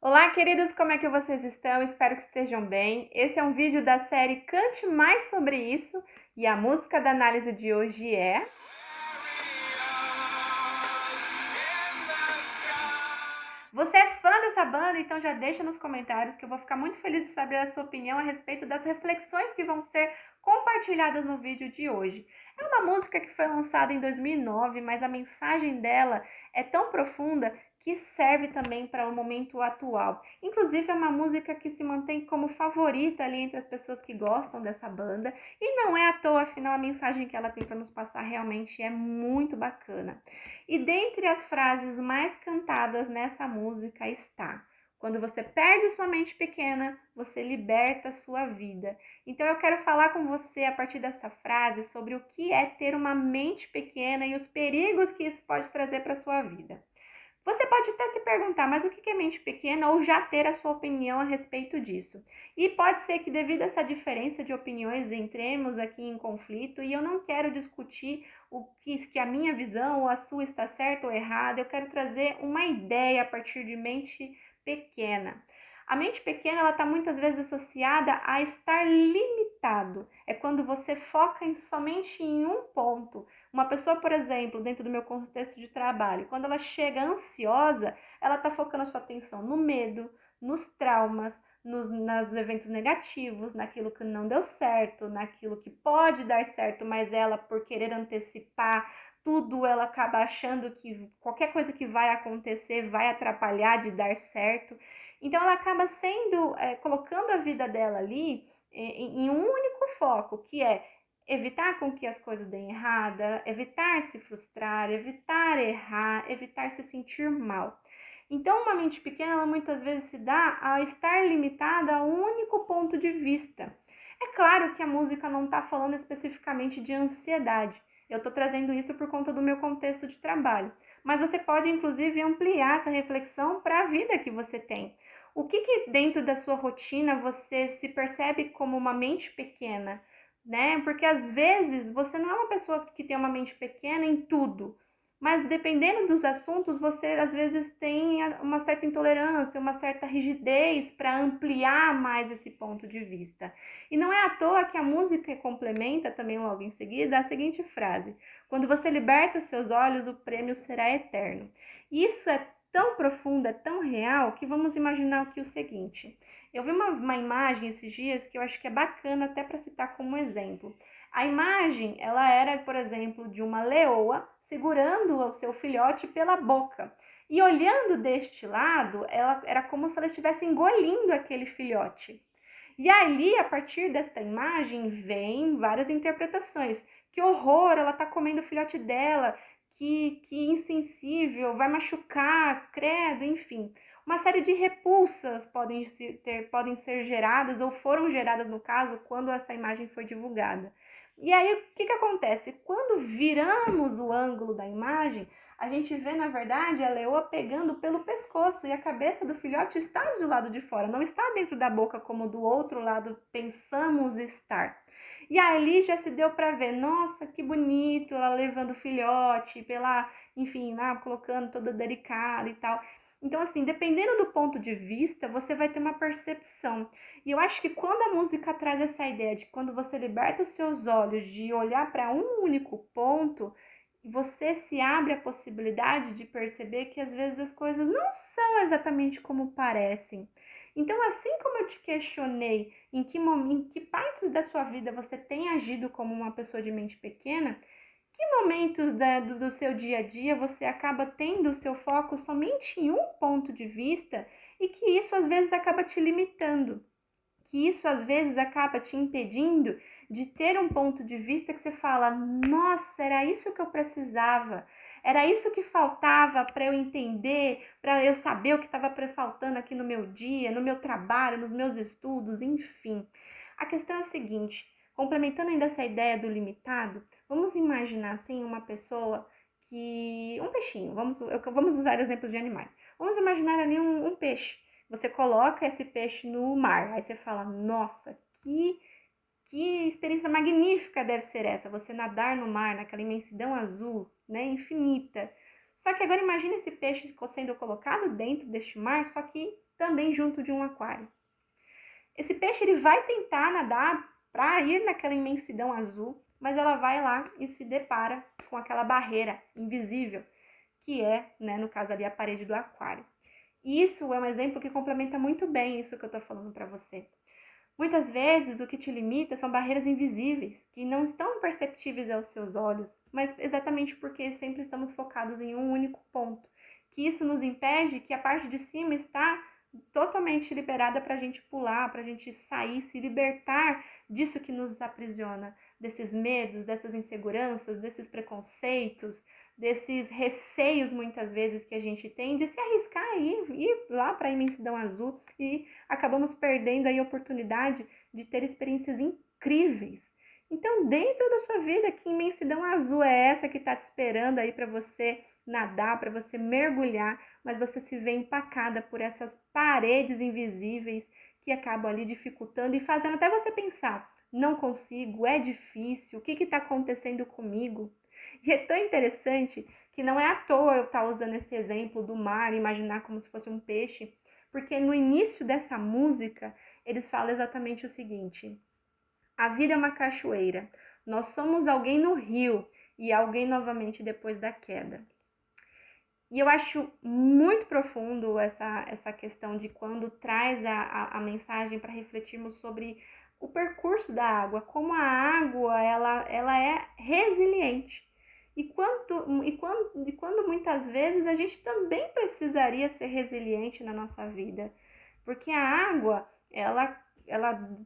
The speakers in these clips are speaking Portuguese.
Olá, queridos, como é que vocês estão? Espero que estejam bem. Esse é um vídeo da série Cante Mais Sobre Isso e a música da análise de hoje é... Você é fã dessa banda? Então já deixa nos comentários que eu vou ficar muito feliz de saber a sua opinião a respeito das reflexões que vão ser compartilhadas no vídeo de hoje. É uma música que foi lançada em 2009, mas a mensagem dela é tão profunda que serve também para o momento atual. Inclusive é uma música que se mantém como favorita ali entre as pessoas que gostam dessa banda e não é à toa, afinal a mensagem que ela tem para nos passar realmente é muito bacana. E dentre as frases mais cantadas nessa música está: quando você perde sua mente pequena, você liberta sua vida. Então eu quero falar com você a partir dessa frase sobre o que é ter uma mente pequena e os perigos que isso pode trazer para sua vida. Você pode até se perguntar, mas o que é mente pequena ou já ter a sua opinião a respeito disso. E pode ser que devido a essa diferença de opiniões entremos aqui em conflito e eu não quero discutir o que a minha visão ou a sua está certa ou errada, eu quero trazer uma ideia a partir de mente pequena. A mente pequena ela está muitas vezes associada a estar limitado. É quando você foca somente em um ponto. Uma pessoa, por exemplo, dentro do meu contexto de trabalho, quando ela chega ansiosa, ela está focando a sua atenção no medo, nos traumas, nos eventos negativos, naquilo que não deu certo, naquilo que pode dar certo, mas ela, por querer antecipar tudo, ela acaba achando que qualquer coisa que vai acontecer vai atrapalhar de dar certo. Então, ela acaba colocando a vida dela ali em um único foco, que é evitar com que as coisas deem errada, evitar se frustrar, evitar errar, evitar se sentir mal. Então, uma mente pequena, ela muitas vezes se dá a estar limitada a um único ponto de vista. É claro que a música não está falando especificamente de ansiedade. Eu estou trazendo isso por conta do meu contexto de trabalho. Mas você pode, inclusive, ampliar essa reflexão para a vida que você tem. O que dentro da sua rotina você se percebe como uma mente pequena? Né? Porque às vezes você não é uma pessoa que tem uma mente pequena em tudo, mas dependendo dos assuntos, você às vezes tem uma certa intolerância, uma certa rigidez para ampliar mais esse ponto de vista. E não é à toa que a música complementa também logo em seguida a seguinte frase: quando você liberta seus olhos, o prêmio será eterno. Isso é tão profundo, é tão real, que vamos imaginar aqui o seguinte. Eu vi uma imagem esses dias que eu acho que é bacana até para citar como exemplo. A imagem, ela era, por exemplo, de uma leoa segurando o seu filhote pela boca. E olhando deste lado, ela era como se ela estivesse engolindo aquele filhote. E ali, a partir desta imagem, vem várias interpretações. Que horror, ela está comendo o filhote dela, que insensível, vai machucar, credo, enfim. Uma série de repulsas podem ser geradas, ou foram geradas no caso, quando essa imagem foi divulgada. E aí, o que acontece? Quando viramos o ângulo da imagem, a gente vê, na verdade, a leoa pegando pelo pescoço e a cabeça do filhote está do lado de fora, não está dentro da boca como do outro lado pensamos estar. E ali já se deu para ver, nossa, que bonito, ela levando o filhote, enfim, colocando toda delicada e tal. Então, assim, dependendo do ponto de vista, você vai ter uma percepção. E eu acho que quando a música traz essa ideia de quando você liberta os seus olhos de olhar para um único ponto, você se abre a possibilidade de perceber que às vezes as coisas não são exatamente como parecem. Então, assim como eu te questionei em que partes da sua vida você tem agido como uma pessoa de mente pequena, que momentos do seu dia a dia você acaba tendo o seu foco somente em um ponto de vista e que isso às vezes acaba te limitando? Que isso às vezes acaba te impedindo de ter um ponto de vista que você fala, nossa, era isso que eu precisava, era isso que faltava para eu entender, para eu saber o que estava faltando aqui no meu dia, no meu trabalho, nos meus estudos, enfim. A questão é o seguinte, complementando ainda essa ideia do limitado, vamos imaginar assim uma pessoa um peixinho, vamos usar exemplos de animais. Vamos imaginar ali um peixe. Você coloca esse peixe no mar, aí você fala, nossa, que experiência magnífica deve ser essa, você nadar no mar, naquela imensidão azul, né, infinita. Só que agora imagine esse peixe sendo colocado dentro deste mar, só que também junto de um aquário. Esse peixe ele vai tentar nadar para ir naquela imensidão azul, mas ela vai lá e se depara com aquela barreira invisível, que é, né, no caso ali, a parede do aquário. E isso é um exemplo que complementa muito bem isso que eu estou falando para você. Muitas vezes o que te limita são barreiras invisíveis, que não estão perceptíveis aos seus olhos, mas exatamente porque sempre estamos focados em um único ponto. Que isso nos impede que a parte de cima está totalmente liberada para a gente pular, para a gente sair, se libertar disso que nos aprisiona, desses medos, dessas inseguranças, desses preconceitos, desses receios muitas vezes que a gente tem de se arriscar e ir lá para a imensidão azul e acabamos perdendo aí a oportunidade de ter experiências incríveis. Então, dentro da sua vida, que imensidão azul é essa que está te esperando aí para você nadar, para você mergulhar, mas você se vê empacada por essas paredes invisíveis que acabam ali dificultando e fazendo até você pensar: não consigo, é difícil, o que está acontecendo comigo? E é tão interessante que não é à toa eu estar usando esse exemplo do mar, imaginar como se fosse um peixe, porque no início dessa música eles falam exatamente o seguinte: a vida é uma cachoeira, nós somos alguém no rio e alguém novamente depois da queda. E eu acho muito profundo essa questão de quando traz a mensagem para refletirmos sobre o percurso da água, como a água ela é resiliente. E quando muitas vezes a gente também precisaria ser resiliente na nossa vida. Porque a água, ela,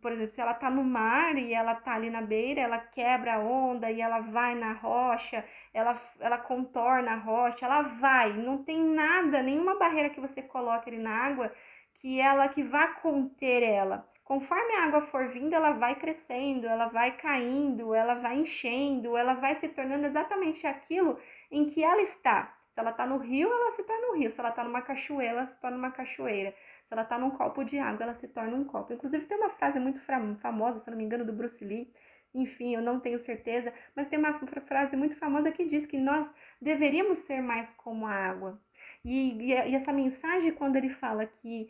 por exemplo, se ela tá no mar e ela tá ali na beira, ela quebra a onda e ela vai na rocha, ela contorna a rocha, ela vai, não tem nada, nenhuma barreira que você coloque ali na água que vá conter ela. Conforme a água for vindo, ela vai crescendo, ela vai caindo, ela vai enchendo, ela vai se tornando exatamente aquilo em que ela está. Se ela está no rio, ela se torna um rio. Se ela está numa cachoeira, ela se torna uma cachoeira. Se ela está num copo de água, ela se torna um copo. Inclusive, tem uma frase muito famosa, se não me engano, do Bruce Lee. Enfim, eu não tenho certeza, mas tem uma frase muito famosa que diz que nós deveríamos ser mais como a água. E essa mensagem, quando ele fala que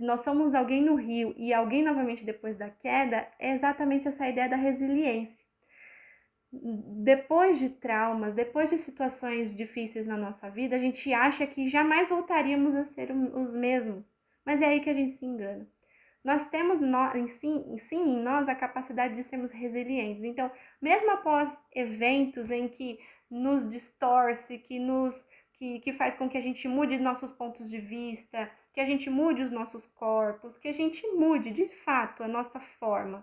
nós somos alguém no rio e alguém novamente depois da queda, é exatamente essa ideia da resiliência. Depois de traumas, depois de situações difíceis na nossa vida, a gente acha que jamais voltaríamos a ser os mesmos. Mas é aí que a gente se engana. Nós temos em nós a capacidade de sermos resilientes. Então, mesmo após eventos em que nos distorce, que faz com que a gente mude nossos pontos de vista, que a gente mude os nossos corpos, que a gente mude de fato a nossa forma.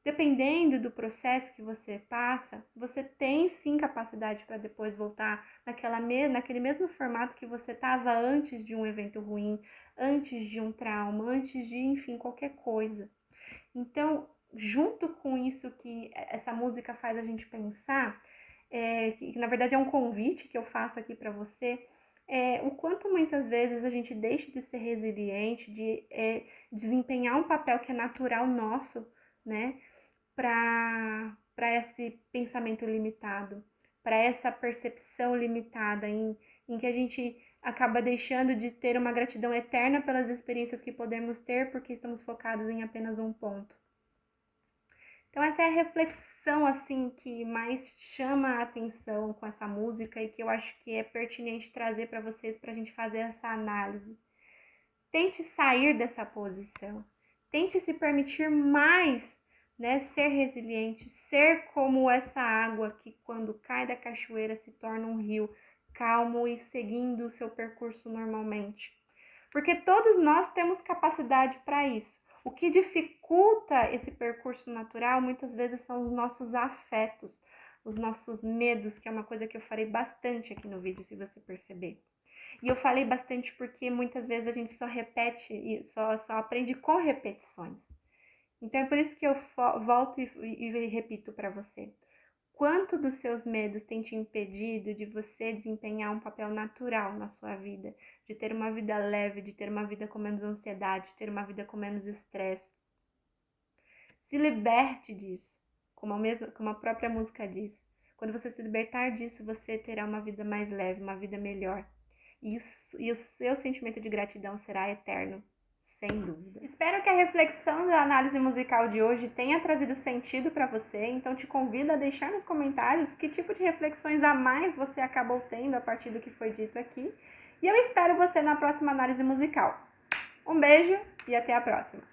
Dependendo do processo que você passa, você tem sim capacidade para depois voltar naquele mesmo formato que você estava antes de um evento ruim, antes de um trauma, antes de, enfim, qualquer coisa. Então, junto com isso que essa música faz a gente pensar, que na verdade é um convite que eu faço aqui para você, o quanto muitas vezes a gente deixa de ser resiliente, de desempenhar um papel que é natural nosso, né? Para esse pensamento limitado, para essa percepção limitada em que a gente acaba deixando de ter uma gratidão eterna pelas experiências que podemos ter porque estamos focados em apenas um ponto. Então essa é a reflexão assim que mais chama a atenção com essa música e que eu acho que é pertinente trazer para vocês para a gente fazer essa análise. Tente sair dessa posição, tente se permitir mais, né, ser resiliente, ser como essa água que quando cai da cachoeira se torna um rio calmo e seguindo o seu percurso normalmente. Porque todos nós temos capacidade para isso. O que dificulta esse percurso natural muitas vezes são os nossos afetos, os nossos medos, que é uma coisa que eu falei bastante aqui no vídeo, se você perceber. E eu falei bastante porque muitas vezes a gente só repete e só aprende com repetições. Então é por isso que eu volto e repito para você. Quanto dos seus medos tem te impedido de você desempenhar um papel natural na sua vida? De ter uma vida leve, de ter uma vida com menos ansiedade, de ter uma vida com menos estresse. Se liberte disso, como a própria música diz. Quando você se libertar disso, você terá uma vida mais leve, uma vida melhor. E o seu sentimento de gratidão será eterno. sem dúvida. Espero que a reflexão da análise musical de hoje tenha trazido sentido para você, então te convido a deixar nos comentários que tipo de reflexões a mais você acabou tendo a partir do que foi dito aqui. E eu espero você na próxima análise musical. Um beijo e até a próxima!